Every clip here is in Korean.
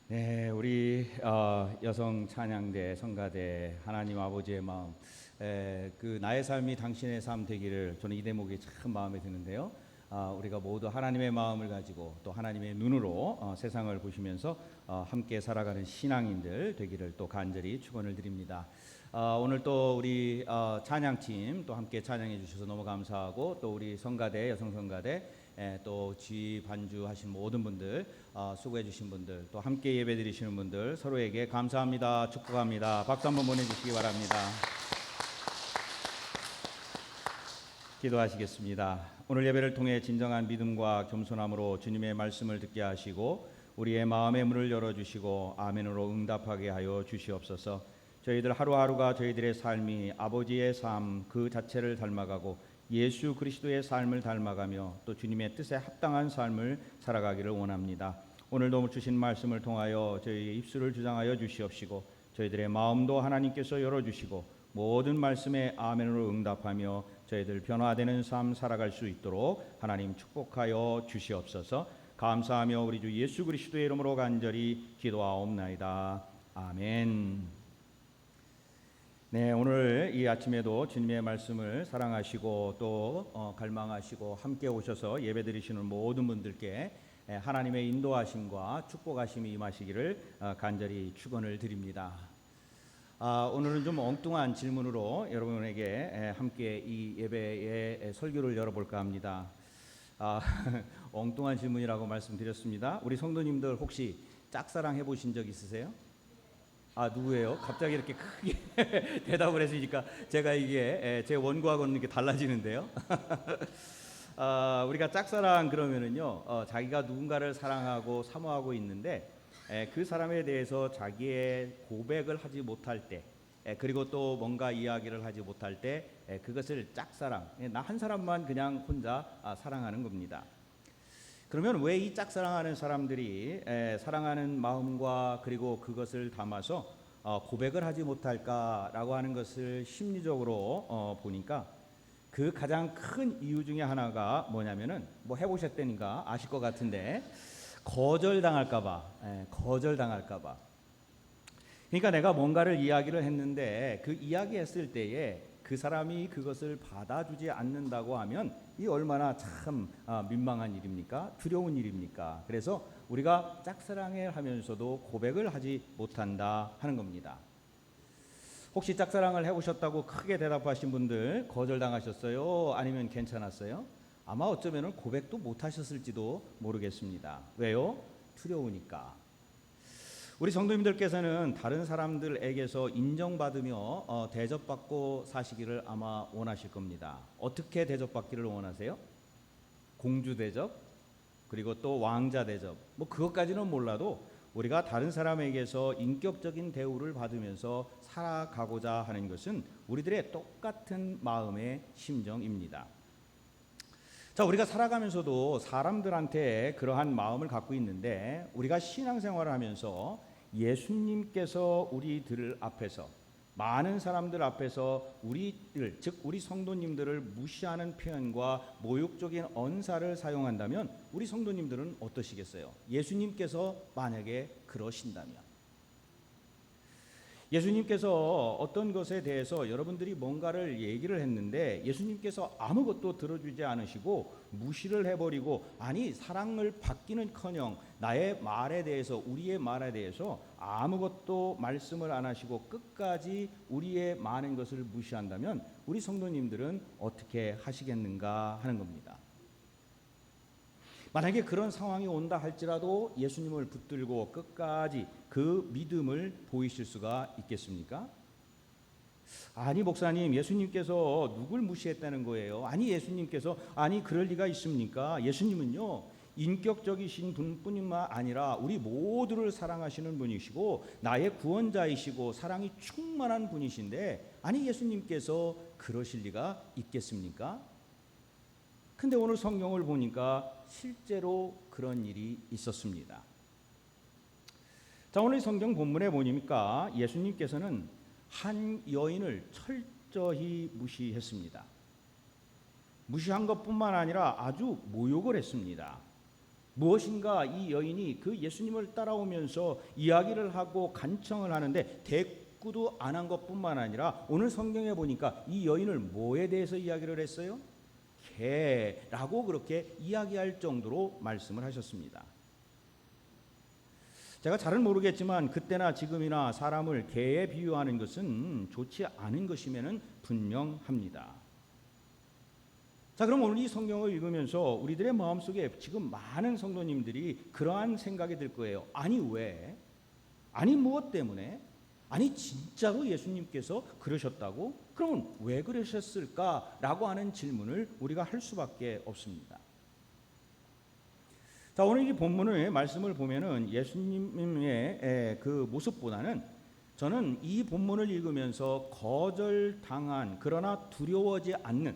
네, 우리 여성 찬양대 성가대 하나님 아버지의 마음, 그 나의 삶이 당신의 삶 되기를 저는 이 대목이 참 마음에 드는데요. 우리가 모두 하나님의 마음을 가지고 또 하나님의 눈으로 세상을 보시면서 함께 살아가는 신앙인들 되기를 또 간절히 축원을 드립니다. 오늘 또 우리 찬양팀 또 함께 찬양해 주셔서 너무 감사하고 또 우리 성가대 여성 성가대 또 지휘 반주하신 모든 분들 수고해 주신 분들 또 함께 예배 드리시는 분들 서로에게 감사합니다. 축복합니다. 박수 한번 보내주시기 바랍니다. 기도하시겠습니다. 오늘 예배를 통해 진정한 믿음과 겸손함으로 주님의 말씀을 듣게 하시고 우리의 마음의 문을 열어주시고 아멘으로 응답하게 하여 주시옵소서. 저희들 하루하루가 저희들의 삶이 아버지의 삶 그 자체를 닮아가고 예수 그리스도의 삶을 닮아가며 또 주님의 뜻에 합당한 삶을 살아가기를 원합니다. 오늘도 주신 말씀을 통하여 저희의 입술을 주장하여 주시옵시고 저희들의 마음도 하나님께서 열어주시고 모든 말씀에 아멘으로 응답하며 저희들 변화되는 삶 살아갈 수 있도록 하나님 축복하여 주시옵소서. 감사하며 우리 주 예수 그리스도의 이름으로 간절히 기도하옵나이다. 아멘. 네, 오늘 이 아침에도 주님의 말씀을 사랑하시고 또 갈망하시고 함께 오셔서 예배드리시는 모든 분들께 하나님의 인도하심과 축복하심이 임하시기를 간절히 축원을 드립니다. 오늘은 좀 엉뚱한 질문으로 여러분에게 함께 이 예배의 설교를 열어볼까 합니다. 엉뚱한 질문이라고 말씀드렸습니다. 우리 성도님들 혹시 짝사랑 해보신 적 있으세요? 누구예요? 갑자기 이렇게 크게 대답을 했으니까 제가 이게 제 원고하고는 이렇게 달라지는데요. 우리가 짝사랑 그러면은요, 자기가 누군가를 사랑하고 사모하고 있는데 그 사람에 대해서 자기의 고백을 하지 못할 때, 그리고 또 뭔가 이야기를 하지 못할 때 그것을 짝사랑, 나 한 사람만 그냥 혼자 사랑하는 겁니다. 그러면 왜 이 짝사랑하는 사람들이 사랑하는 마음과 그리고 그것을 담아서 고백을 하지 못할까라고 하는 것을 심리적으로 보니까 그 가장 큰 이유 중에 하나가 뭐냐면은 뭐 해보셨다니까 아실 것 같은데 거절당할까봐. 그러니까 내가 뭔가를 이야기를 했는데 그 이야기했을 때에 그 사람이 그것을 받아주지 않는다고 하면 이 얼마나 참 민망한 일입니까? 두려운 일입니까? 그래서 우리가 짝사랑을 하면서도 고백을 하지 못한다 하는 겁니다. 혹시 짝사랑을 해보셨다고 크게 대답하신 분들 거절당하셨어요? 아니면 괜찮았어요? 아마 어쩌면 고백도 못하셨을지도 모르겠습니다. 왜요? 두려우니까. 우리 성도님들께서는 다른 사람들에게서 인정받으며 대접받고 사시기를 아마 원하실 겁니다. 어떻게 대접받기를 원하세요? 공주 대접, 그리고 또 왕자 대접. 뭐 그것까지는 몰라도 우리가 다른 사람에게서 인격적인 대우를 받으면서 살아가고자 하는 것은 우리들의 똑같은 마음의 심정입니다. 자, 우리가 살아가면서도 사람들한테 그러한 마음을 갖고 있는데 우리가 신앙생활을 하면서 예수님께서 우리들 앞에서 많은 사람들 앞에서 우리들 즉 우리 성도님들을 무시하는 표현과 모욕적인 언사를 사용한다면 우리 성도님들은 어떠시겠어요? 예수님께서 만약에 그러신다면 예수님께서 어떤 것에 대해서 여러분들이 뭔가를 얘기를 했는데 예수님께서 아무것도 들어주지 않으시고 무시를 해버리고 아니 사랑을 받기는커녕 나의 말에 대해서 우리의 말에 대해서 아무것도 말씀을 안 하시고 끝까지 우리의 많은 것을 무시한다면 우리 성도님들은 어떻게 하시겠는가 하는 겁니다. 만약에 그런 상황이 온다 할지라도 예수님을 붙들고 끝까지 그 믿음을 보이실 수가 있겠습니까? 아니 목사님, 예수님께서 누굴 무시했다는 거예요? 아니 예수님께서 아니 그럴 리가 있습니까? 예수님은요 인격적이신 분뿐만 아니라 우리 모두를 사랑하시는 분이시고 나의 구원자이시고 사랑이 충만한 분이신데 아니 예수님께서 그러실 리가 있겠습니까? 근데 오늘 성경을 보니까 실제로 그런 일이 있었습니다. 자, 오늘 성경 본문에 보니까 예수님께서는 한 여인을 철저히 무시했습니다. 무시한 것뿐만 아니라 아주 모욕을 했습니다. 무엇인가 이 여인이 그 예수님을 따라오면서 이야기를 하고 간청을 하는데 대꾸도 안 한 것뿐만 아니라 오늘 성경에 보니까 이 여인을 뭐에 대해서 이야기를 했어요? 개라고 그렇게 이야기할 정도로 말씀을 하셨습니다. 제가 잘은 모르겠지만 그때나 지금이나 사람을 개에 비유하는 것은 좋지 않은 것임에는 분명합니다. 자, 그럼 오늘 이 성경을 읽으면서 우리들의 마음속에 지금 많은 성도님들이 그러한 생각이 들 거예요. 아니 왜? 아니 무엇 때문에? 아니 진짜로 예수님께서 그러셨다고? 그러면 왜 그러셨을까라고 하는 질문을 우리가 할 수밖에 없습니다. 자, 오늘 이 본문의 말씀을 보면은 예수님의 그 모습보다는 저는 이 본문을 읽으면서 거절당한 그러나 두려워하지 않는,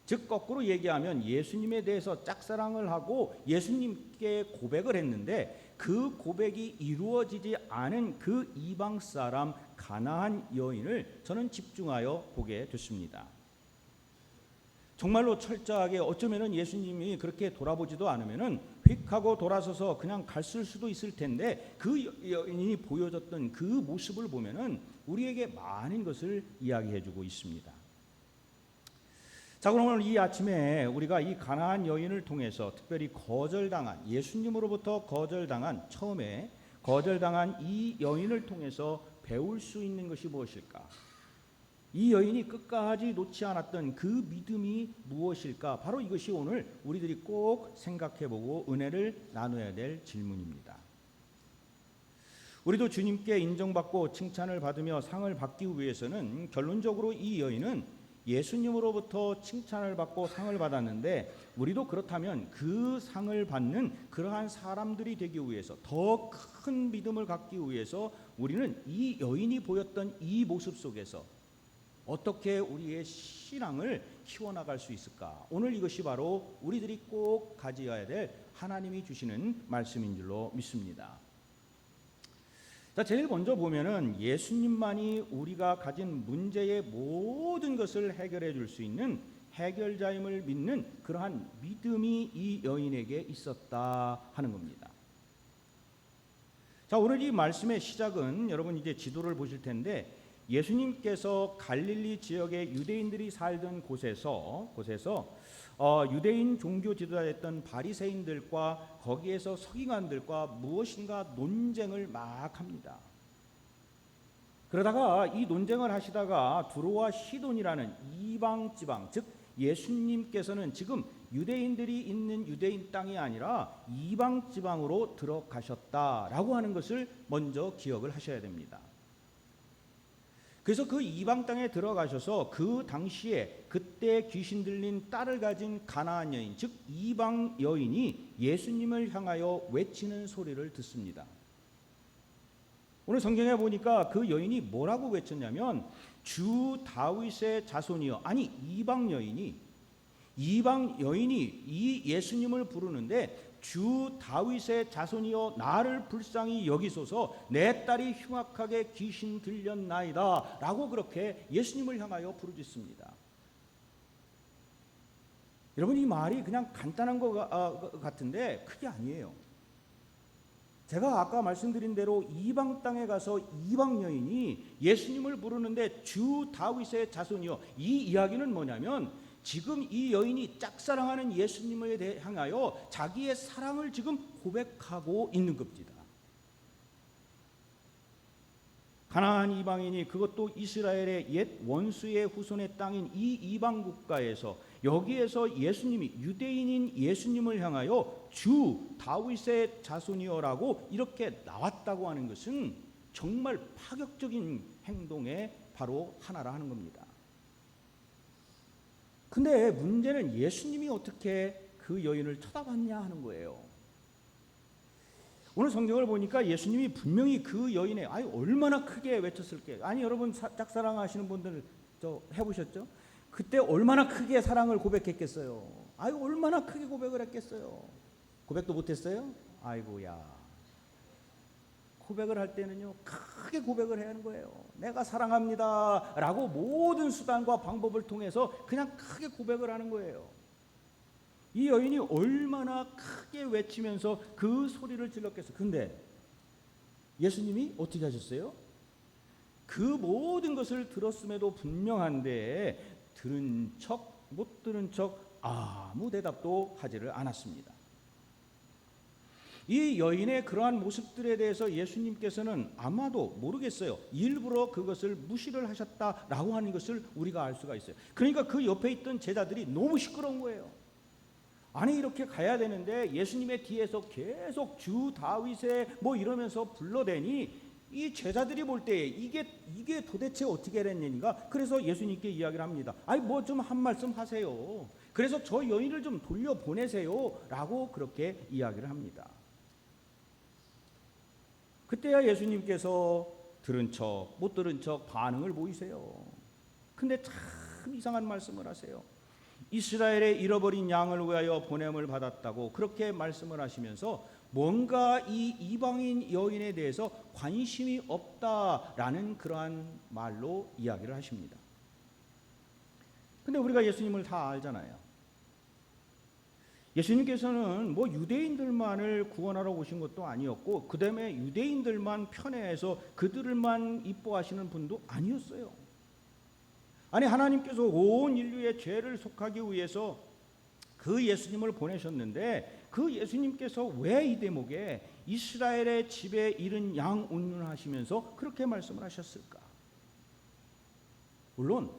즉 거꾸로 얘기하면 예수님에 대해서 짝사랑을 하고 예수님께 고백을 했는데 그 고백이 이루어지지 않은 그 이방 사람 가나안 여인을 저는 집중하여 보게 됐습니다. 정말로 철저하게 어쩌면은 예수님이 그렇게 돌아보지도 않으면은 휙 하고 돌아서서 그냥 갔을 수도 있을 텐데 그 여인이 보여줬던 그 모습을 보면은 우리에게 많은 것을 이야기해주고 있습니다. 자, 그럼 오늘 이 아침에 우리가 이 가나안 여인을 통해서 특별히 거절당한, 예수님으로부터 거절당한, 처음에 거절당한 이 여인을 통해서 배울 수 있는 것이 무엇일까? 이 여인이 끝까지 놓지 않았던 그 믿음이 무엇일까? 바로 이것이 오늘 우리들이 꼭 생각해보고 은혜를 나눠야 될 질문입니다. 우리도 주님께 인정받고 칭찬을 받으며 상을 받기 위해서는 결론적으로 이 여인은 예수님으로부터 칭찬을 받고 상을 받았는데 우리도 그렇다면 그 상을 받는 그러한 사람들이 되기 위해서, 더 큰 믿음을 갖기 위해서 우리는 이 여인이 보였던 이 모습 속에서 어떻게 우리의 신앙을 키워나갈 수 있을까? 오늘 이것이 바로 우리들이 꼭 가져야 될 하나님이 주시는 말씀인 줄로 믿습니다. 자, 제일 먼저 보면은 예수님만이 우리가 가진 문제의 모든 것을 해결해 줄 수 있는 해결자임을 믿는 그러한 믿음이 이 여인에게 있었다 하는 겁니다. 자, 오늘 이 말씀의 시작은 여러분 이제 지도를 보실 텐데 예수님께서 갈릴리 지역의 유대인들이 살던 곳에서 유대인 종교 지도자였던 바리새인들과 거기에서 서기관들과 무엇인가 논쟁을 막 합니다. 그러다가 이 논쟁을 하시다가 두로와 시돈이라는 이방 지방, 즉 예수님께서는 지금 유대인들이 있는 유대인 땅이 아니라 이방 지방으로 들어가셨다라고 하는 것을 먼저 기억을 하셔야 됩니다. 그래서 그 이방 땅에 들어가셔서 그 당시에 그때 귀신 들린 딸을 가진 가나안 여인, 즉 이방 여인이 예수님을 향하여 외치는 소리를 듣습니다. 오늘 성경에 보니까 그 여인이 뭐라고 외쳤냐면 주 다윗의 자손이여, 아니 이방 여인이 이 예수님을 부르는데 주 다윗의 자손이여 나를 불쌍히 여기소서, 내 딸이 흉악하게 귀신 들렸나이다 라고 그렇게 예수님을 향하여 부르짖습니다. 여러분, 이 말이 그냥 간단한 것 같은데 그게 아니에요. 제가 아까 말씀드린 대로 이방 땅에 가서 이방 여인이 예수님을 부르는데 주 다윗의 자손이여, 이 이야기는 뭐냐면 지금 이 여인이 짝사랑하는 예수님을 향하여 자기의 사랑을 지금 고백하고 있는 겁니다. 가나안 이방인이, 그것도 이스라엘의 옛 원수의 후손의 땅인 이 이방 국가에서, 여기에서 예수님이, 유대인인 예수님을 향하여 주 다윗의 자손이여라고 이렇게 나왔다고 하는 것은 정말 파격적인 행동의 바로 하나라 하는 겁니다. 근데 문제는 예수님이 어떻게 그 여인을 쳐다봤냐 하는 거예요. 오늘 성경을 보니까 예수님이 분명히 그 여인의, 아니 얼마나 크게 외쳤을게요. 아니 여러분 짝사랑하시는 분들 저 해보셨죠? 그때 얼마나 크게 사랑을 고백했겠어요. 아유 얼마나 크게 고백을 했겠어요. 고백도 못했어요? 아이고야. 고백을 할 때는요 크게 고백을 해야 하는 거예요. 내가 사랑합니다 라고 모든 수단과 방법을 통해서 그냥 크게 고백을 하는 거예요. 이 여인이 얼마나 크게 외치면서 그 소리를 질렀겠어요. 근데 예수님이 어떻게 하셨어요? 그 모든 것을 들었음에도 분명한데 들은 척 못 들은 척 아무 대답도 하지를 않았습니다. 이 여인의 그러한 모습들에 대해서 예수님께서는 아마도 모르겠어요. 일부러 그것을 무시를 하셨다라고 하는 것을 우리가 알 수가 있어요. 그러니까 그 옆에 있던 제자들이 너무 시끄러운 거예요. 아니 이렇게 가야 되는데 예수님의 뒤에서 계속 주 다윗의 뭐 이러면서 불러대니 이 제자들이 볼 때 이게 도대체 어떻게 된 일인가? 그래서 예수님께 이야기를 합니다. 아니 뭐 좀 한 말씀 하세요. 그래서 저 여인을 좀 돌려보내세요라고 그렇게 이야기를 합니다. 그때야 예수님께서 들은 척 못 들은 척 반응을 보이세요. 근데 참 이상한 말씀을 하세요. 이스라엘의 잃어버린 양을 위하여 보냄을 받았다고 그렇게 말씀을 하시면서 뭔가 이 이방인 여인에 대해서 관심이 없다라는 그러한 말로 이야기를 하십니다. 근데 우리가 예수님을 다 알잖아요. 예수님께서는 뭐 유대인들만을 구원하러 오신 것도 아니었고 그다음에 유대인들만 편애해서 그들만 이뻐하시는 분도 아니었어요. 아니 하나님께서 온 인류의 죄를 속하기 위해서 그 예수님을 보내셨는데 그 예수님께서 왜 이 대목에 이스라엘의 집에 이른 양 운운하시면서 그렇게 말씀을 하셨을까? 물론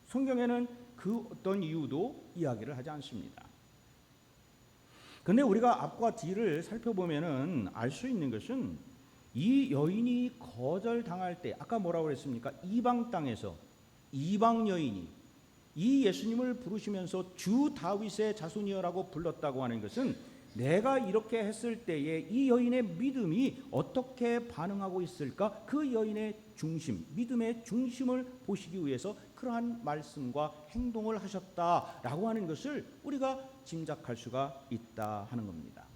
성경에는 그 어떤 이유도 이야기를 하지 않습니다. 그런데 우리가 앞과 뒤를 살펴보면은 알 수 있는 것은 이 여인이 거절당할 때 아까 뭐라고 그랬습니까? 이방 땅에서 이방 여인이 이 예수님을 부르시면서 주 다윗의 자손이여라고 불렀다고 하는 것은 내가 이렇게 했을 때에 이 여인의 믿음이 어떻게 반응하고 있을까? 그 여인의 중심, 믿음의 중심을 보시기 위해서 그러한 말씀과 행동을 하셨다라고 하는 것을 우리가 짐작할 수가 있다 하는 겁니다.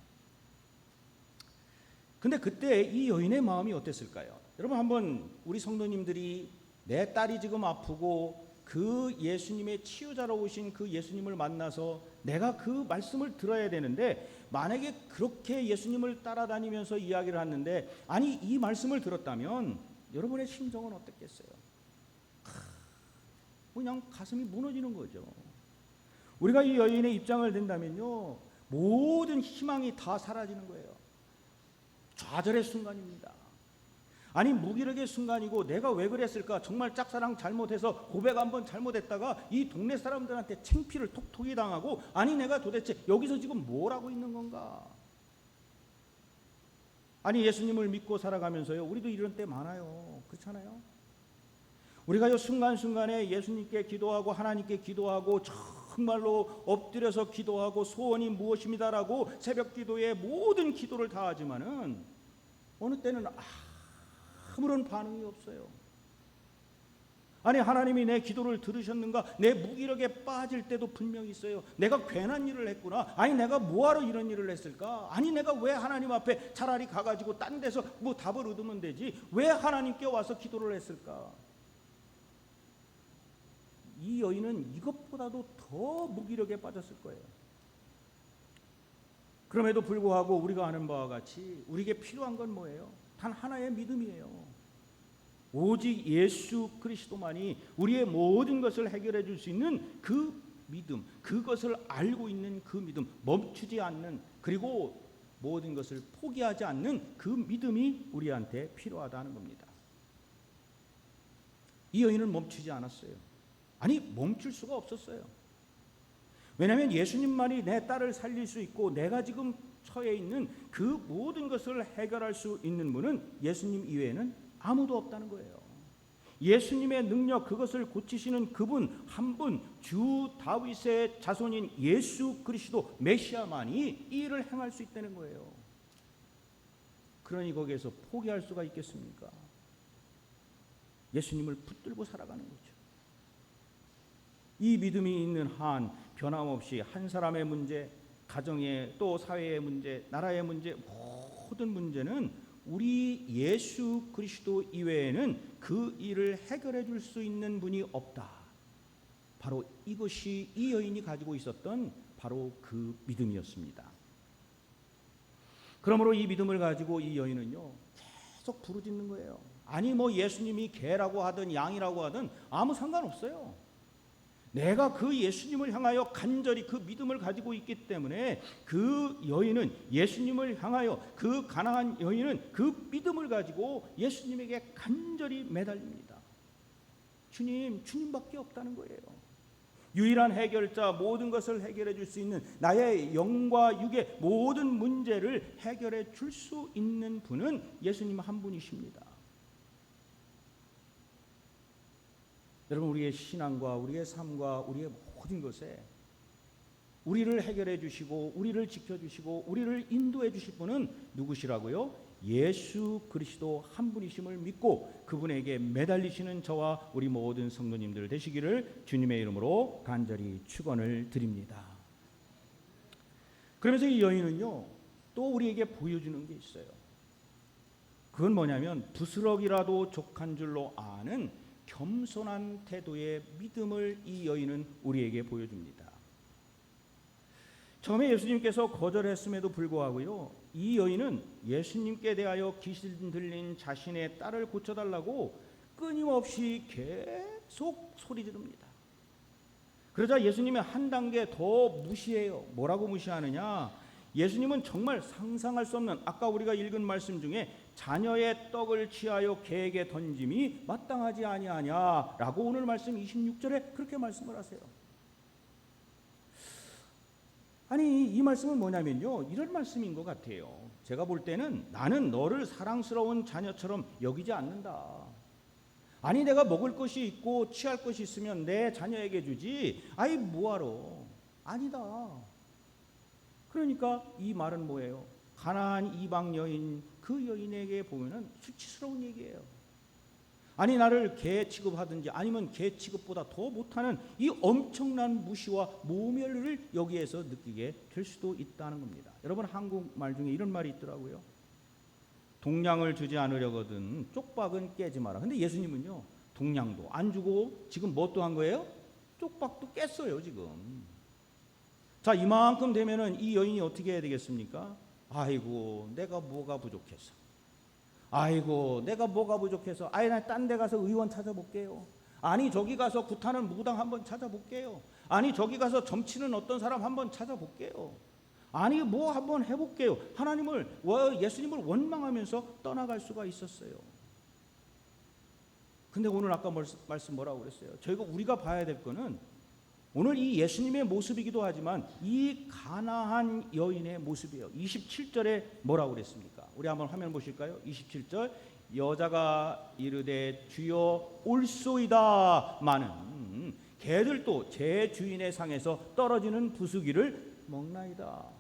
근데 그때 이 여인의 마음이 어땠을까요? 여러분 한번 우리 성도님들이 내 딸이 지금 아프고 그 예수님의 치유자로 오신 그 예수님을 만나서 내가 그 말씀을 들어야 되는데 만약에 그렇게 예수님을 따라다니면서 이야기를 하는데 아니 이 말씀을 들었다면 여러분의 심정은 어땠겠어요? 그냥 가슴이 무너지는 거죠. 우리가 이 여인의 입장을 든다면요 모든 희망이 다 사라지는 거예요. 좌절의 순간입니다. 아니 무기력의 순간이고 내가 왜 그랬을까? 정말 짝사랑 잘못해서 고백 한번 잘못했다가 이 동네 사람들한테 창피를 톡톡이 당하고 아니 내가 도대체 여기서 지금 뭘 하고 있는 건가? 아니 예수님을 믿고 살아가면서요 우리도 이런 때 많아요. 그렇잖아요? 우리가요 순간순간에 예수님께 기도하고 하나님께 기도하고 정말로 엎드려서 기도하고 소원이 무엇입니다라고 새벽 기도에 모든 기도를 다 하지만은 어느 때는 아무런 반응이 없어요. 아니 하나님이 내 기도를 들으셨는가? 내 무기력에 빠질 때도 분명히 있어요. 내가 괜한 일을 했구나. 아니 내가 뭐하러 이런 일을 했을까? 아니 내가 왜 하나님 앞에 차라리 가가지고 딴 데서 뭐 답을 얻으면 되지 왜 하나님께 와서 기도를 했을까? 이 여인은 이것보다도 더 무기력에 빠졌을 거예요. 그럼에도 불구하고 우리가 아는 바와 같이 우리에게 필요한 건 뭐예요? 단 하나의 믿음이에요. 오직 예수 그리스도만이 우리의 모든 것을 해결해 줄 수 있는 그 믿음, 그것을 알고 있는 그 믿음, 멈추지 않는 그리고 모든 것을 포기하지 않는 그 믿음이 우리한테 필요하다는 겁니다. 이 여인은 멈추지 않았어요. 아니 멈출 수가 없었어요. 왜냐하면 예수님만이 내 딸을 살릴 수 있고 내가 지금 처해 있는 그 모든 것을 해결할 수 있는 분은 예수님 이외에는 아무도 없다는 거예요. 예수님의 능력 그것을 고치시는 그분 한 분 주 다윗의 자손인 예수 그리스도 메시아만이 이 일을 행할 수 있다는 거예요. 그러니 거기에서 포기할 수가 있겠습니까? 예수님을 붙들고 살아가는 거죠. 이 믿음이 있는 한 변함없이 한 사람의 문제, 가정의 또 사회의 문제, 나라의 문제 모든 문제는 우리 예수 그리스도 이외에는 그 일을 해결해 줄 수 있는 분이 없다. 바로 이것이 이 여인이 가지고 있었던 바로 그 믿음이었습니다. 그러므로 이 믿음을 가지고 이 여인은요 계속 부르짖는 거예요. 아니 뭐 예수님이 개라고 하든 양이라고 하든 아무 상관없어요. 내가 그 예수님을 향하여 간절히 그 믿음을 가지고 있기 때문에 그 여인은 예수님을 향하여 그 가난한 여인은 그 믿음을 가지고 예수님에게 간절히 매달립니다. 주님밖에 없다는 거예요. 유일한 해결자, 모든 것을 해결해 줄 수 있는 나의 영과 육의 모든 문제를 해결해 줄 수 있는 분은 예수님 한 분이십니다. 여러분, 우리의 신앙과 우리의 삶과 우리의 모든 것에 우리를 해결해 주시고 우리를 지켜주시고 우리를 인도해 주실 분은 누구시라고요? 예수 그리스도 한 분이심을 믿고 그분에게 매달리시는 저와 우리 모든 성도님들 되시기를 주님의 이름으로 간절히 축원을 드립니다. 그러면서 이 여인은요 또 우리에게 보여주는 게 있어요. 그건 뭐냐면 부스럭이라도 족한 줄로 아는 겸손한 태도의 믿음을 이 여인은 우리에게 보여줍니다. 처음에 예수님께서 거절했음에도 불구하고요 이 여인은 예수님께 대하여 귀신 들린 자신의 딸을 고쳐달라고 끊임없이 계속 소리 지릅니다. 그러자 예수님이 한 단계 더 무시해요. 뭐라고 무시하느냐? 예수님은 정말 상상할 수 없는 아까 우리가 읽은 말씀 중에 자녀의 떡을 취하여 개에게 던짐이 마땅하지 아니하냐라고 오늘 말씀 26절에 그렇게 말씀을 하세요. 아니 이 말씀은 뭐냐면요 이런 말씀인 것 같아요. 제가 볼 때는 나는 너를 사랑스러운 자녀처럼 여기지 않는다. 아니 내가 먹을 것이 있고 취할 것이 있으면 내 자녀에게 주지 아이 뭐하러. 아니다. 그러니까 이 말은 뭐예요? 가난한 이방 여인 그 여인에게 보면은 수치스러운 얘기예요. 아니 나를 개 취급하든지 아니면 개 취급보다 더 못하는 이 엄청난 무시와 모멸을 여기에서 느끼게 될 수도 있다는 겁니다. 여러분 한국말 중에 이런 말이 있더라고요. 동량을 주지 않으려거든 쪽박은 깨지 마라. 근데 예수님은요 동량도 안 주고 지금 뭐 또 한 거예요? 쪽박도 깼어요 지금. 자 이만큼 되면은 이 여인이 어떻게 해야 되겠습니까? 아이고 내가 뭐가 부족해서 아이고 내가 뭐가 부족해서 아이 나 딴 데 가서 의원 찾아볼게요. 아니 저기 가서 구타는 무당 한번 찾아볼게요. 아니 저기 가서 점치는 어떤 사람 한번 찾아볼게요. 아니 뭐 한번 해볼게요. 하나님을 예수님을 원망하면서 떠나갈 수가 있었어요. 근데 오늘 아까 말씀 뭐라고 그랬어요? 우리가 봐야 될 거는 오늘 이 예수님의 모습이기도 하지만 이 가난한 여인의 모습이에요. 27절에 뭐라고 그랬습니까? 우리 한번 화면 보실까요? 27절 여자가 이르되 주여 올소이다마는 개들도 제 주인의 상에서 떨어지는 부수기를 먹나이다.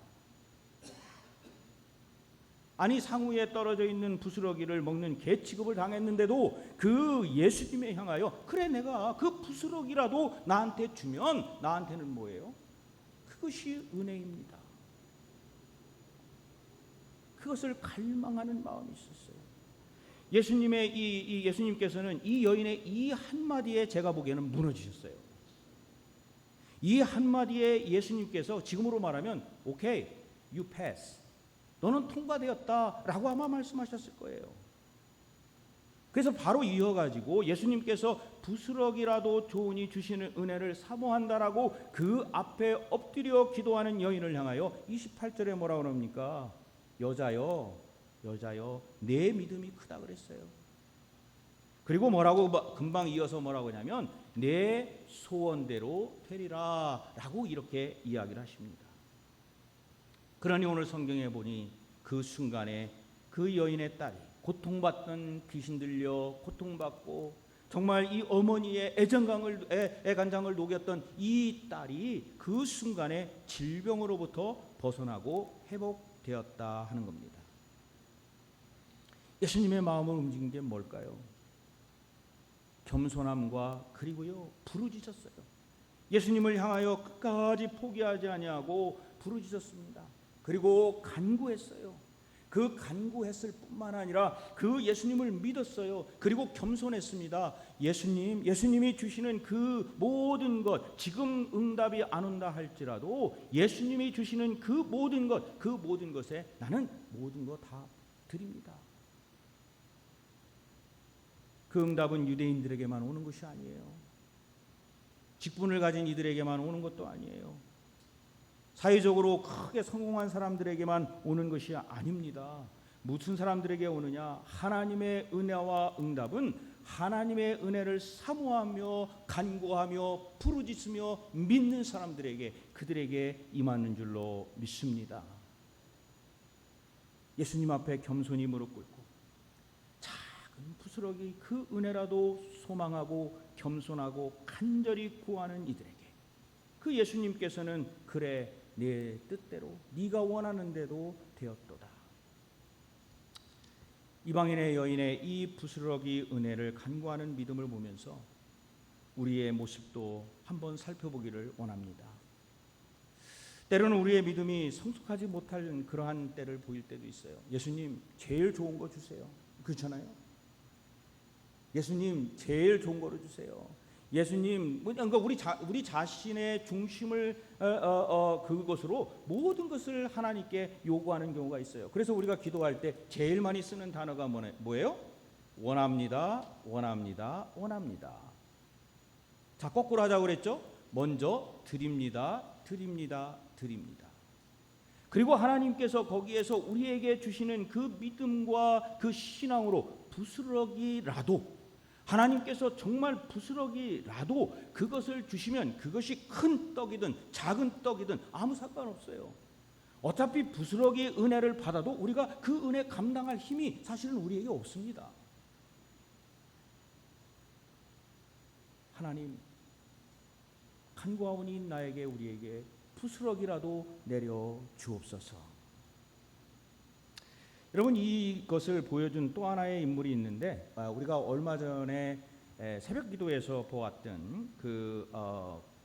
아니 상우에 떨어져 있는 부스러기를 먹는 개 취급을 당했는데도 그 예수님에 향하여 그래 내가 그 부스러기라도 나한테 주면 나한테는 뭐예요? 그것이 은혜입니다. 그것을 갈망하는 마음이 있었어요. 예수님께서는 이 여인의 이 한마디에 제가 보기에는 무너지셨어요. 이 한마디에 예수님께서 지금으로 말하면 오케이, you pass. 너는 통과되었다라고 아마 말씀하셨을 거예요. 그래서 바로 이어가지고 예수님께서 부스럭이라도 좋으니 주시는 은혜를 사모한다라고 그 앞에 엎드려 기도하는 여인을 향하여 28절에 뭐라고 그럽니까? 여자여 내 믿음이 크다 그랬어요. 그리고 뭐라고 금방 이어서 뭐라고 하냐면 내 소원대로 되리라 라고 이렇게 이야기를 하십니다. 그러니 오늘 성경에 보니 그 순간에 그 여인의 딸이 고통받던 귀신 들려 고통받고 정말 이 어머니의 애간장을 녹였던 이 딸이 그 순간에 질병으로부터 벗어나고 회복되었다 하는 겁니다. 예수님의 마음을 움직인 게 뭘까요? 겸손함과 그리고요 부르짖었어요. 예수님을 향하여 끝까지 포기하지 아니하고 부르짖었습니다. 그리고 간구했어요. 그 간구했을 뿐만 아니라 그 예수님을 믿었어요. 그리고 겸손했습니다. 예수님이 주시는 그 모든 것, 지금 응답이 안 온다 할지라도 예수님이 주시는 그 모든 것에 나는 모든 것 다 드립니다. 그 응답은 유대인들에게만 오는 것이 아니에요. 직분을 가진 이들에게만 오는 것도 아니에요. 사회적으로 크게 성공한 사람들에게만 오는 것이 아닙니다. 무슨 사람들에게 오느냐? 하나님의 은혜와 응답은 하나님의 은혜를 사모하며 간구하며 부르짖으며 믿는 사람들에게, 그들에게 임하는 줄로 믿습니다. 예수님 앞에 겸손히 무릎 꿇고 작은 부스러기 그 은혜라도 소망하고 겸손하고 간절히 구하는 이들에게 그 예수님께서는 그래 내 뜻대로 네가 원하는 대로 되었도다. 이방인의 여인의 이 부스러기 은혜를 간구하는 믿음을 보면서 우리의 모습도 한번 살펴보기를 원합니다. 때로는 우리의 믿음이 성숙하지 못할 그러한 때를 보일 때도 있어요. 예수님 제일 좋은 거 주세요. 그렇잖아요. 예수님 제일 좋은 거로 주세요. 예수님, 그러니까 우리 자신의 중심을 그것으로 모든 것을 하나님께 요구하는 경우가 있어요. 그래서 우리가 기도할 때 제일 많이 쓰는 단어가 뭐예요? 원합니다, 원합니다, 원합니다. 자, 거꾸로 하자고 그랬죠? 먼저 드립니다, 드립니다, 드립니다. 그리고 하나님께서 거기에서 우리에게 주시는 그 믿음과 그 신앙으로 부스러기라도, 하나님께서 정말 부스러기라도 그것을 주시면 그것이 큰 떡이든 작은 떡이든 아무 상관없어요. 어차피 부스러기 은혜를 받아도 우리가 그 은혜 감당할 힘이 사실은 우리에게 없습니다. 하나님, 간구하오니 나에게 우리에게 부스러기라도 내려 주옵소서. 여러분, 이것을 보여준 또 하나의 인물이 있는데 우리가 얼마 전에 새벽 기도에서 보았던 그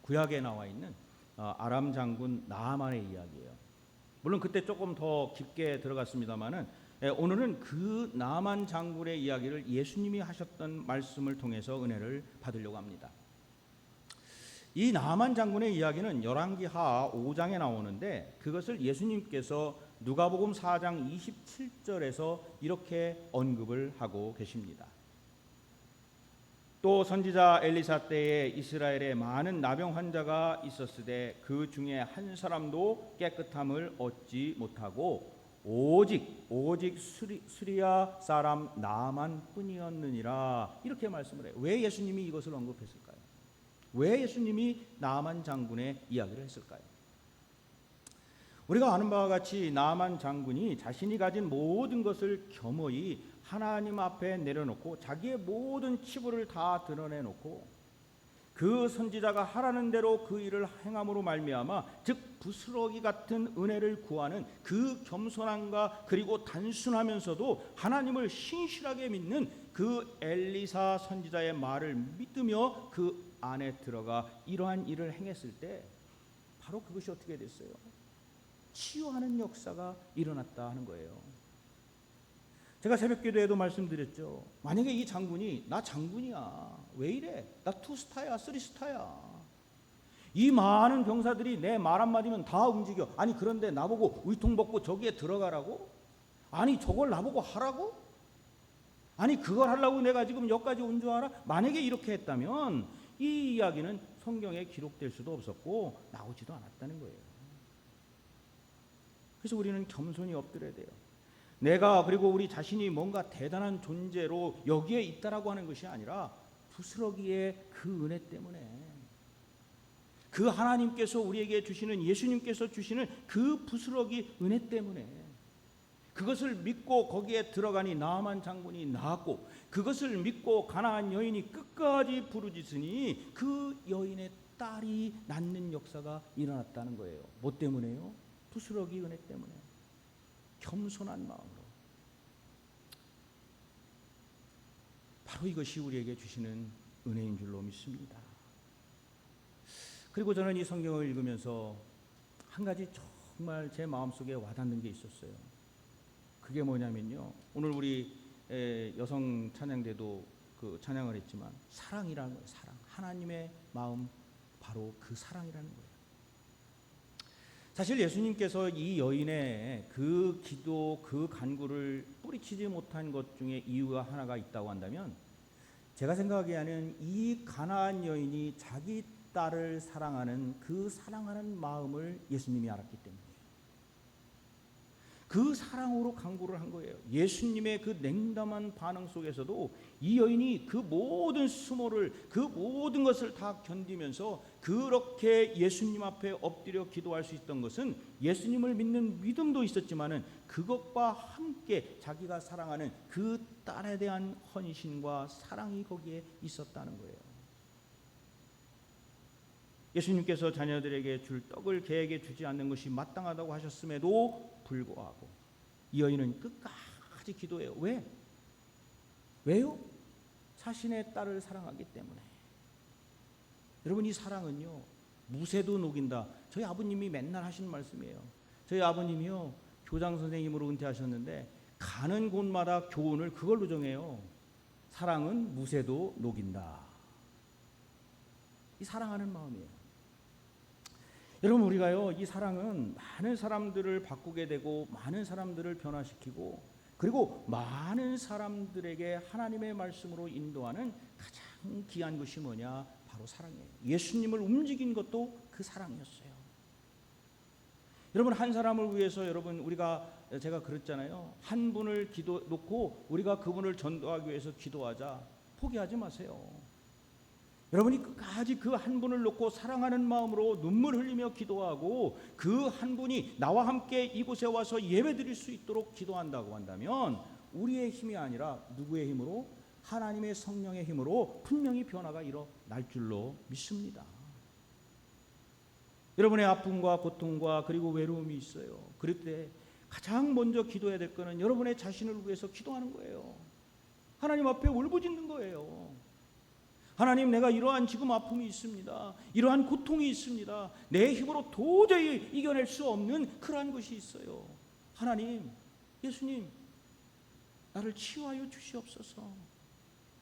구약에 나와 있는 아람 장군 나아만의 이야기예요. 물론 그때 조금 더 깊게 들어갔습니다만은 오늘은 그 나아만 장군의 이야기를 예수님이 하셨던 말씀을 통해서 은혜를 받으려고 합니다. 이 나아만 장군의 이야기는 열왕기하 5장에 나오는데 그것을 예수님께서 누가복음 4장 27절에서 이렇게 언급을 하고 계십니다. 또 선지자 엘리사 때에 이스라엘에 많은 나병 환자가 있었으되 그 중에 한 사람도 깨끗함을 얻지 못하고 오직 수리아 사람 나만 뿐이었느니라. 이렇게 말씀을 해요. 왜 예수님이 이것을 언급했을까요? 왜 예수님이 나아만 장군의 이야기를 했을까요? 우리가 아는 바와 같이 나아만 장군이 자신이 가진 모든 것을 겸허히 하나님 앞에 내려놓고 자기의 모든 치부를 다 드러내놓고 그 선지자가 하라는 대로 그 일을 행함으로 말미암아 즉 부스러기 같은 은혜를 구하는 그 겸손함과 그리고 단순하면서도 하나님을 신실하게 믿는 그 엘리사 선지자의 말을 믿으며 그 안에 들어가 이러한 일을 행했을 때 바로 그것이 어떻게 됐어요? 치유하는 역사가 일어났다 하는 거예요. 제가 새벽 기도에도 말씀드렸죠. 만약에 이 장군이 나 장군이야, 왜 이래? 나 투스타야, 쓰리스타야. 이 많은 병사들이 내 말 한마디면 다 움직여. 아니 그런데 나보고 의통 벗고 저기에 들어가라고? 아니 저걸 나보고 하라고? 아니 그걸 하려고 내가 지금 여기까지 온 줄 알아? 만약에 이렇게 했다면 이 이야기는 성경에 기록될 수도 없었고 나오지도 않았다는 거예요. 그래서 우리는 겸손히 엎드려야 돼요. 내가 그리고 우리 자신이 뭔가 대단한 존재로 여기에 있다라고 하는 것이 아니라 부스러기의 그 은혜 때문에 그 하나님께서 우리에게 주시는 예수님께서 주시는 그 부스러기 은혜 때문에 그것을 믿고 거기에 들어가니 나아만 장군이 나았고 그것을 믿고 가나안 여인이 끝까지 부르짖으니 그 여인의 딸이 낳는 역사가 일어났다는 거예요. 뭐 때문에요? 부스러기 은혜 때문에 겸손한 마음으로. 바로 이것이 우리에게 주시는 은혜인 줄로 믿습니다. 그리고 저는 이 성경을 읽으면서 한 가지 정말 제 마음속에 와닿는 게 있었어요. 그게 뭐냐면요. 오늘 우리 여성 찬양대도 그 찬양을 했지만 사랑이라는 거예요. 사랑. 하나님의 마음, 바로 그 사랑이라는 거예요. 사실 예수님께서 이 여인의 그 기도, 그 간구를 뿌리치지 못한 것 중에 이유가 하나가 있다고 한다면, 제가 생각하기에는 이 가나안 여인이 자기 딸을 사랑하는 그 사랑하는 마음을 예수님이 알았기 때문이에요. 그 사랑으로 간구를 한 거예요. 예수님의 그 냉담한 반응 속에서도 이 여인이 그 모든 수모를, 그 모든 것을 다 견디면서 그렇게 예수님 앞에 엎드려 기도할 수 있던 것은 예수님을 믿는 믿음도 있었지만은 그것과 함께 자기가 사랑하는 그 딸에 대한 헌신과 사랑이 거기에 있었다는 거예요. 예수님께서 자녀들에게 줄 떡을 개에게 주지 않는 것이 마땅하다고 하셨음에도 불구하고 이 여인은 끝까지 기도해요. 왜요? 자신의 딸을 사랑하기 때문에. 여러분, 이 사랑은요, 무쇠도 녹인다. 저희 아버님이 맨날 하시는 말씀이에요. 저희 아버님이요, 교장 선생님으로 은퇴하셨는데 가는 곳마다 교훈을 그걸로 정해요. 사랑은 무쇠도 녹인다. 이 사랑하는 마음이에요. 여러분, 우리가요, 이 사랑은 많은 사람들을 바꾸게 되고 많은 사람들을 변화시키고 그리고 많은 사람들에게 하나님의 말씀으로 인도하는 가장 귀한 것이 뭐냐? 바로 사랑이에요. 예수님을 움직인 것도 그 사랑이었어요. 여러분, 한 사람을 위해서 제가 그랬잖아요. 한 분을 놓고 우리가 그분을 전도하기 위해서 기도하자. 포기하지 마세요. 여러분이 끝까지 그 한 분을 놓고 사랑하는 마음으로 눈물 흘리며 기도하고 그 한 분이 나와 함께 이곳에 와서 예배드릴 수 있도록 기도한다고 한다면 우리의 힘이 아니라 누구의 힘으로? 하나님의 성령의 힘으로 분명히 변화가 일어날 줄로 믿습니다. 여러분의 아픔과 고통과 그리고 외로움이 있어요. 그럴 때 가장 먼저 기도해야 될 것은 여러분의 자신을 위해서 기도하는 거예요. 하나님 앞에 울부짖는 거예요. 하나님, 내가 이러한 지금 아픔이 있습니다. 이러한 고통이 있습니다. 내 힘으로 도저히 이겨낼 수 없는 그러한 것이 있어요. 하나님, 예수님, 나를 치유하여 주시옵소서.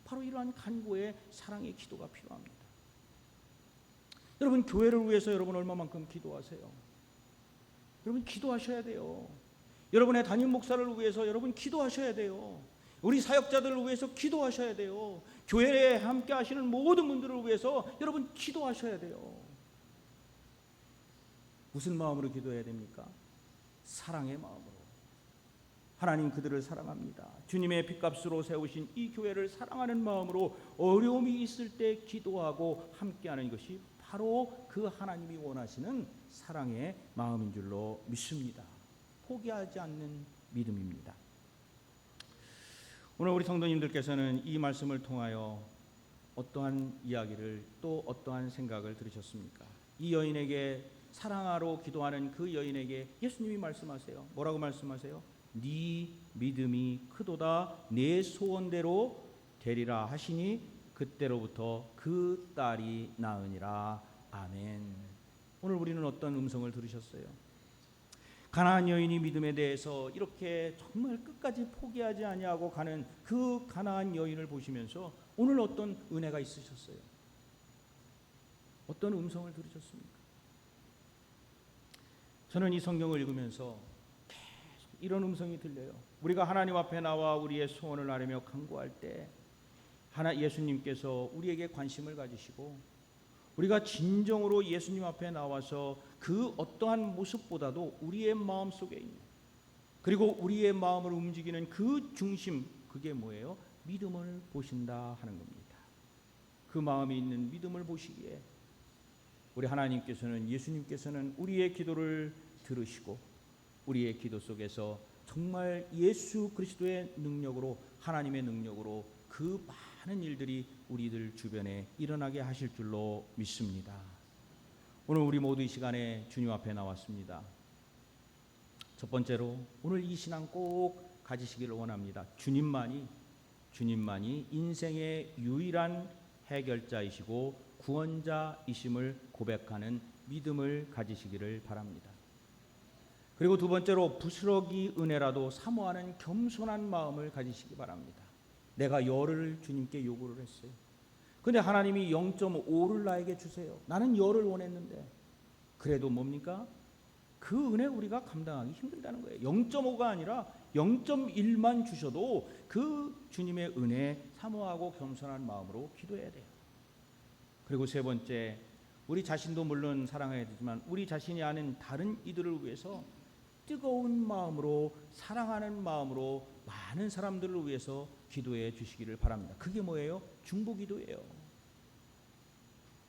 바로 이러한 간구의 사랑의 기도가 필요합니다. 여러분, 교회를 위해서 여러분 얼마만큼 기도하세요? 여러분, 기도하셔야 돼요. 여러분의 담임 목사를 위해서 여러분 기도하셔야 돼요. 우리 사역자들을 위해서 기도하셔야 돼요. 교회에 함께 하시는 모든 분들을 위해서 여러분 기도하셔야 돼요. 무슨 마음으로 기도해야 됩니까? 사랑의 마음으로. 하나님, 그들을 사랑합니다. 주님의 핏값으로 세우신 이 교회를 사랑하는 마음으로 어려움이 있을 때 기도하고 함께하는 것이 바로 그 하나님이 원하시는 사랑의 마음인 줄로 믿습니다. 포기하지 않는 믿음입니다. 오늘 우리 성도님들께서는 이 말씀을 통하여 어떠한 이야기를 또 어떠한 생각을 들으셨습니까? 이 여인에게, 사랑하러 기도하는 그 여인에게 예수님이 말씀하세요. 뭐라고 말씀하세요? 네 믿음이 크도다, 내 소원대로 되리라 하시니 그때로부터 그 딸이 나으니라. 아멘. 오늘 우리는 어떤 음성을 들으셨어요? 가나안 여인이 믿음에 대해서 이렇게 정말 끝까지 포기하지 아니하고 가는 그 가나안 여인을 보시면서 오늘 어떤 은혜가 있으셨어요? 어떤 음성을 들으셨습니까? 저는 이 성경을 읽으면서 계속 이런 음성이 들려요. 우리가 하나님 앞에 나와 우리의 소원을 아뢰며 간구할 때 예수님께서 우리에게 관심을 가지시고 우리가 진정으로 예수님 앞에 나와서 그 어떠한 모습보다도 우리의 마음 속에 있는, 그리고 우리의 마음을 움직이는 그 중심, 그게 뭐예요? 믿음을 보신다 하는 겁니다. 그 마음이 있는 믿음을 보시기에 우리 하나님께서는, 예수님께서는 우리의 기도를 들으시고 우리의 기도 속에서 정말 예수 그리스도의 능력으로, 하나님의 능력으로 그 많은 일들이 우리들 주변에 일어나게 하실 줄로 믿습니다. 오늘 우리 모두 이 시간에 주님 앞에 나왔습니다. 첫 번째로 오늘 이 신앙 꼭 가지시기를 원합니다. 주님만이 인생의 유일한 해결자이시고 구원자이심을 고백하는 믿음을 가지시기를 바랍니다. 그리고 두 번째로 부스러기 은혜라도 사모하는 겸손한 마음을 가지시기 바랍니다. 내가 열을 주님께 요구를 했어요. 근데 하나님이 0.5를 나에게 주세요. 나는 열을 원했는데. 그래도 뭡니까? 그 은혜 우리가 감당하기 힘들다는 거예요. 0.5가 아니라 0.1만 주셔도 그 주님의 은혜 사모하고 겸손한 마음으로 기도해야 돼요. 그리고 세 번째, 우리 자신도 물론 사랑해야 되지만 우리 자신이 아는 다른 이들을 위해서 뜨거운 마음으로, 사랑하는 마음으로 많은 사람들을 위해서 기도해 주시기를 바랍니다. 그게 뭐예요? 중보기도예요.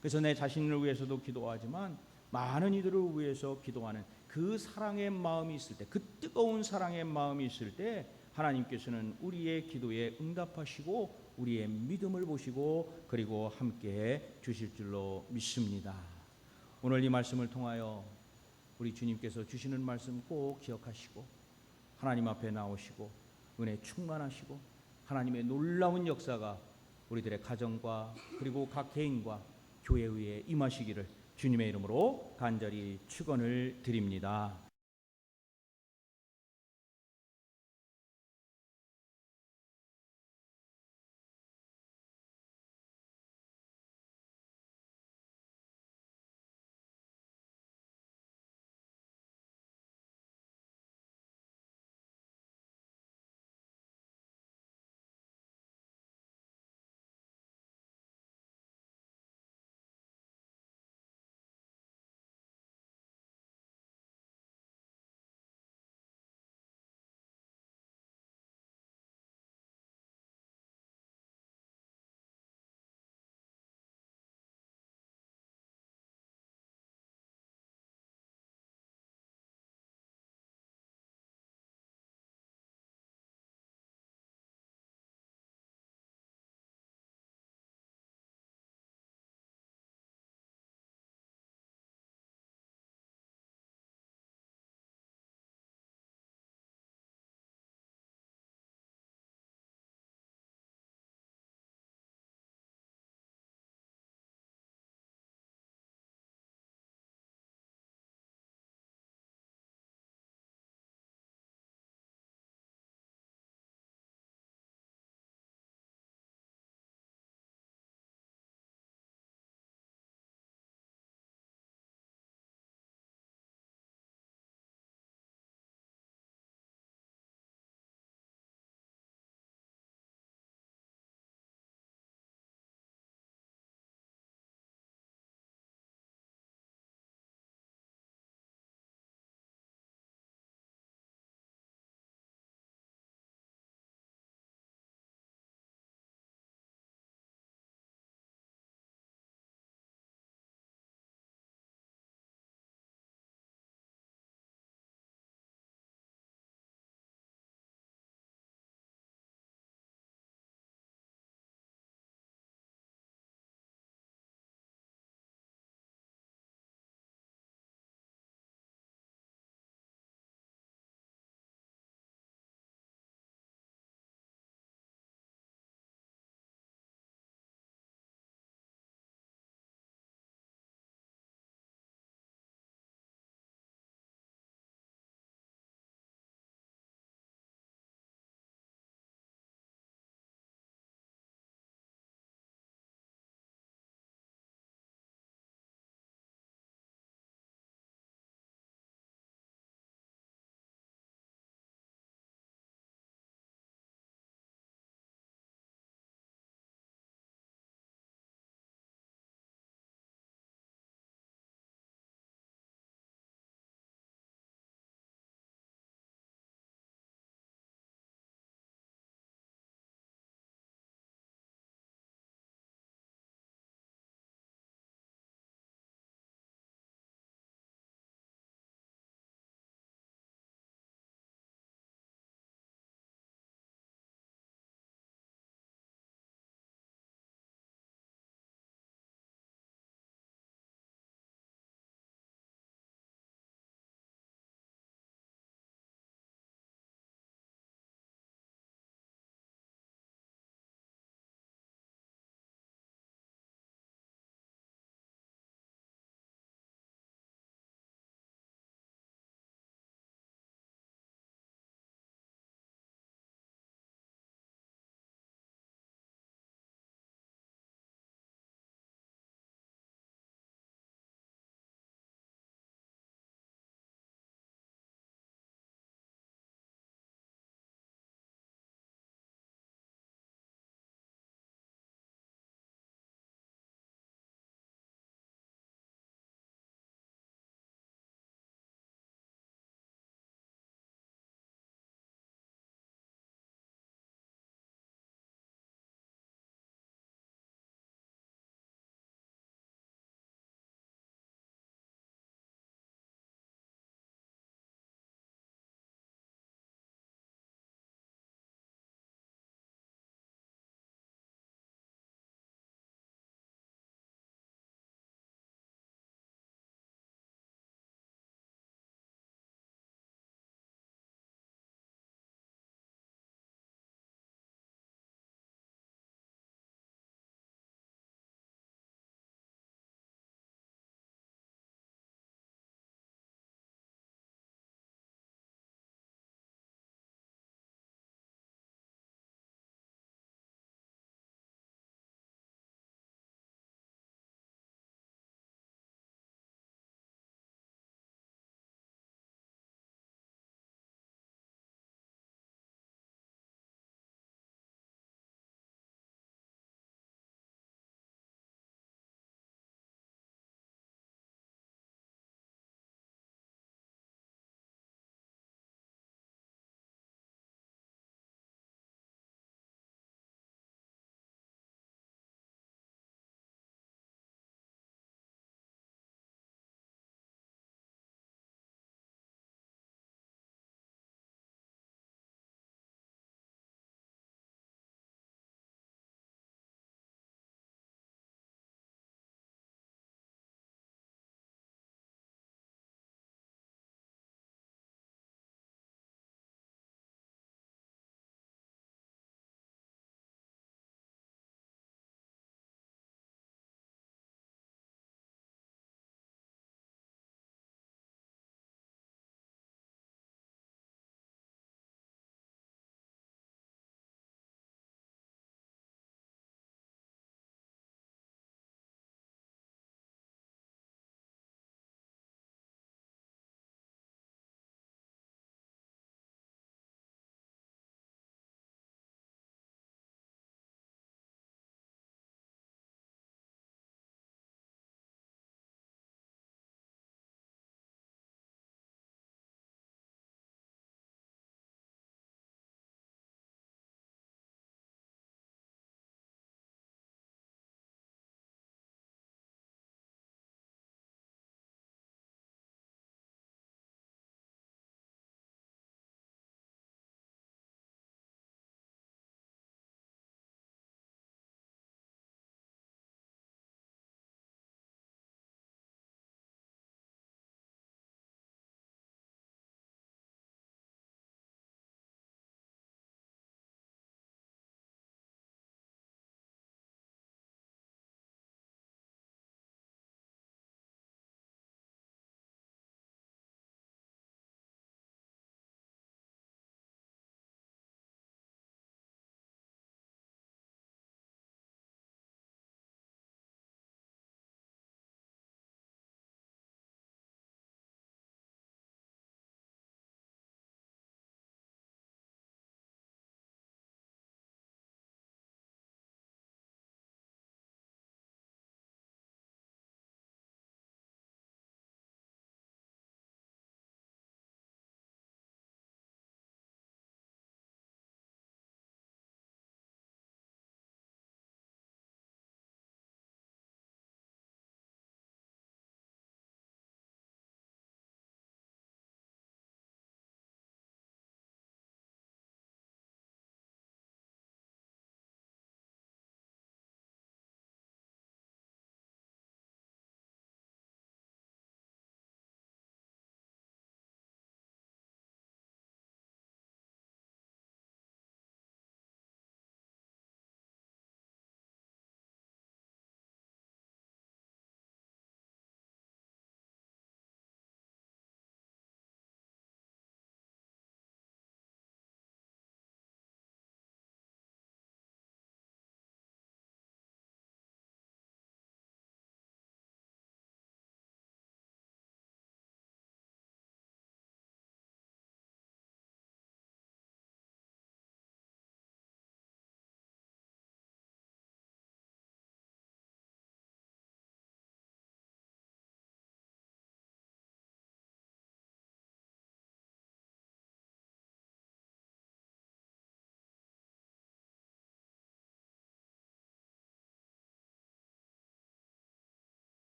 그래서 내 자신을 위해서도 기도하지만 많은 이들을 위해서 기도하는 그 사랑의 마음이 있을 때, 그 뜨거운 사랑의 마음이 있을 때 하나님께서는 우리의 기도에 응답하시고 우리의 믿음을 보시고 그리고 함께 주실 줄로 믿습니다. 오늘 이 말씀을 통하여 우리 주님께서 주시는 말씀 꼭 기억하시고 하나님 앞에 나오시고 은혜 충만하시고 하나님의 놀라운 역사가 우리들의 가정과 그리고 각 개인과 교회 위에 임하시기를 주님의 이름으로 간절히 축원을 드립니다.